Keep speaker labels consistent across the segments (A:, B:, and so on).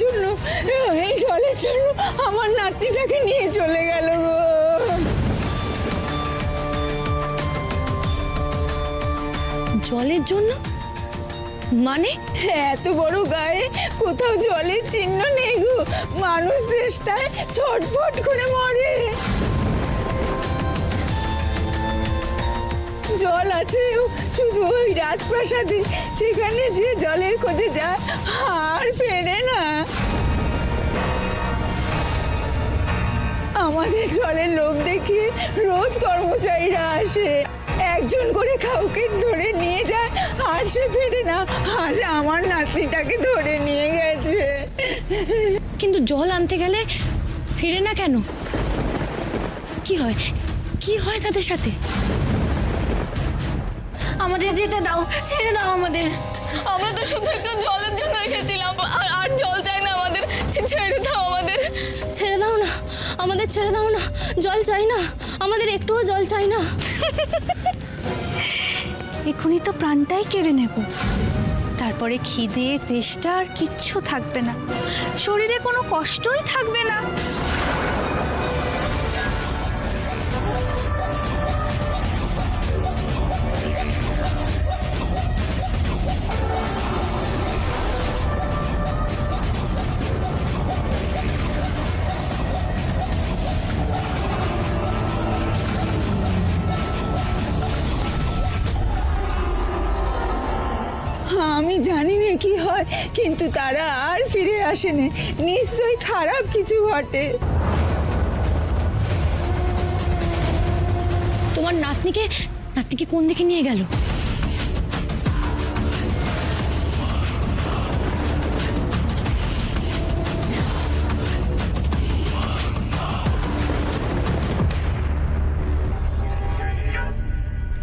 A: জন্য, এই জলের জন্য আমার নাতনিটাকে নিয়ে চলে গেল গো।
B: জলের জন্য মানে?
A: এত বড় গায়ে কোথাও জলের চিহ্ন নেই গো, মানুষ চেষ্টায় ছটফট করে মরে। জল আছে শুধু ওই রাজপ্রাসাদে, সেখানে যে জলের খোঁজে যায় আর ফেরে না। আমাদের জলের লোভ দেখিয়ে রোজ কর্মচারীরা আসে, একজন করে কাউকে ধরে নিয়ে যায় আর সে ফেরে না। আর আমার নাতনিটাকে ধরে নিয়ে গেছে।
B: কিন্তু জল আনতে গেলে ফিরে না কেন? কি হয়, কি হয় তাদের সাথে?
C: আমাদের যেতে দাও, ছেড়ে দাও আমাদের।
D: আমরা তো শুধু একটু জলের জন্য এসেছিলাম, আর জল চাই না আমাদের। ছেড়ে দাও আমাদের,
C: ছেড়ে দাও না আমাদের, ছেড়ে দাও না। জল চাই না আমাদের, একটুও জল চাই না।
E: এখনই তো প্রাণটাই কেড়ে নেব, তারপরে খিদে তেষ্টা আর কিচ্ছু থাকবে না, শরীরে কোনো কষ্টই থাকবে না।
A: আমি জানি না কি হয়, কিন্তু তারা আর ফিরে আসে না। নিশ্চয়ই খারাপ কিছু ঘটে।
B: তোমার নাতনিকে কোন দিকে নিয়ে গেল?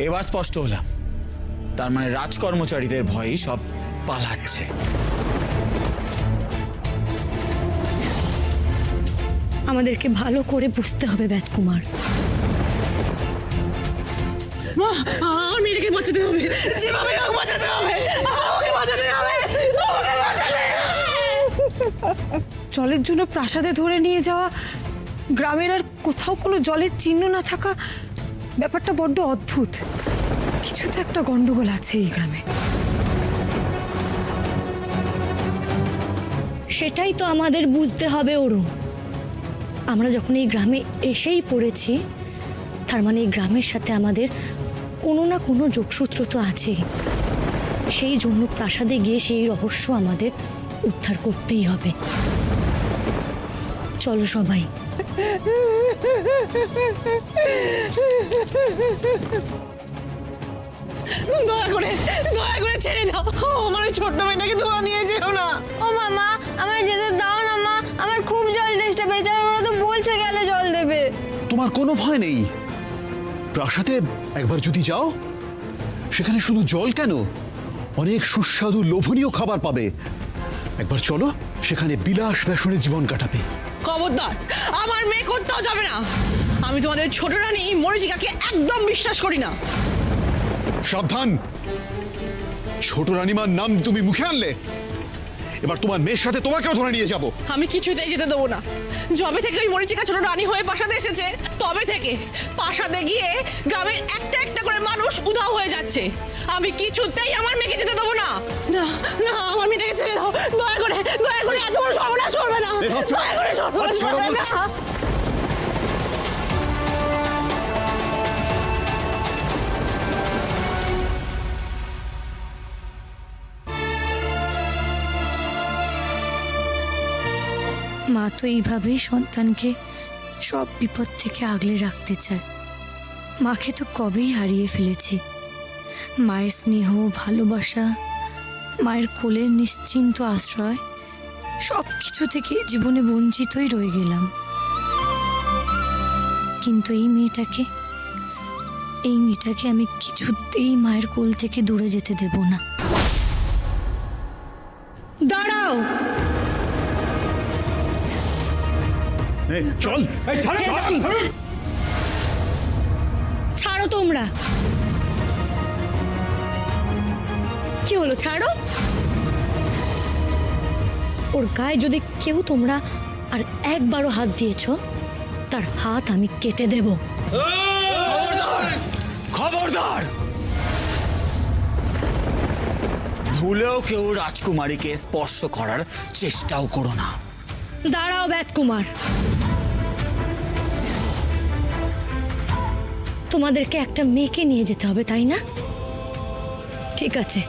F: এবার স্পষ্ট হলাম, তার মানে রাজকর্মচারীদের ভয়েই সব পালাচ্ছে।
B: আমাদেরকে ভালো করে বুঝতে হবে বেদকুমার।
A: আমার মেয়েকে বাঁচাতে হবে, যেভাবে হোক বাঁচাতে হবে, আমাকে বাঁচাতে হবে।
G: জলের জন্য প্রাসাদে ধরে নিয়ে যাওয়া, গ্রামের আর কোথাও কোনো জলের চিহ্ন না থাকা, ব্যাপারটা বড্ড অদ্ভুত। কিছু তো একটা গন্ডগোল আছে এই গ্রামে।
B: সেটাই তো আমাদের বুঝতে হবে অরুণ। আমরা যখন এই গ্রামে এসেই পড়েছি, তার মানে এই গ্রামের সাথে আমাদের কোনো না কোনো যোগসূত্র তো আছেই। সেই জন্য প্রাসাদে গিয়ে সেই রহস্য আমাদের উদ্ধার করতেই হবে। চলো সবাই।
A: দয়া করে ছেড়ে দাও, আমার ওই ছোট্ট মেয়েটাকে তোমরা নিয়ে যেও না।
C: ও মামা, আমায় যেতে দাও না মা, আমার খুব জল তেষ্টা পেয়েছে। আর ওরা তো বলছে গেলে জল দেবে।
H: তোমার কোনো ভয় নেই। প্রাসাদে একবার যদি যাও, সেখানে শুধু জল কেন, অনেক সুস্বাদু লোভনীয় খাবার পাবে। একবার চলো, সেখানে বিলাস বেসনে জীবন কাটাবে।
A: খবরদার, আমার মেয়ে কোথাও যাবে না। আমি তোমাদের ছোট রানী মরিচিকাকে একদম বিশ্বাস করি না।
H: সাবধান, ছোট রানীমার নাম তুমি মুখে আনলে, এবার তোমার মেয়ের সাথে তোমাকেও ধরে নিয়ে যাব।
A: আমি কিছুতেই যেতে দেবো না। যবে থেকে ওই মরিচিকা ছোট রানী হয়ে প্রাসাদে এসেছে, তবে থেকে প্রাসাদে গিয়ে গ্রামের একটা একটা করে মানুষ উধাও হয়ে যাচ্ছে। আমি কিছুতেই আমার মেয়েকে যেতে দেবো না। না না, আমার মেয়েটাকে ছেড়ে দাও, দয়া করে এত বড় সর্বনাশ করবে না, দয়া করে সর্বনাশ করবে না।
B: মা তো এইভাবেই সন্তানকে সব বিপদ থেকে আগলে রাখতে চায়। মাকে তো কবেই হারিয়ে ফেলেছি। মায়ের স্নেহ, ভালোবাসা, মায়ের কোলের নিশ্চিন্ত আশ্রয়, সব কিছু থেকে জীবনে বঞ্চিতই রয়ে গেলাম। কিন্তু এই মেয়েটাকে আমি কিছুতেই মায়ের কোল থেকে দূরে যেতে দেব না। দাঁড়াও!
H: চল,
B: ছাড়ো তোমরা। কি হলো, ছাড়ো। ওর গায়ে যদি কেউ তোমরা আর একবারও হাত দিয়েছো তার হাত আমি কেটে দেব।
F: খবরদার! ভুলেও কেউ রাজকুমারীকে স্পর্শ করার চেষ্টাও করো না।
B: দাঁড়াও ব্যাতকুমার, তোমাদেরকে একটা মেয়েকে নিয়ে যেতে হবে তাই না? ঠিক আছে,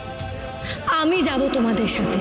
B: আমি যাব তোমাদের সাথে।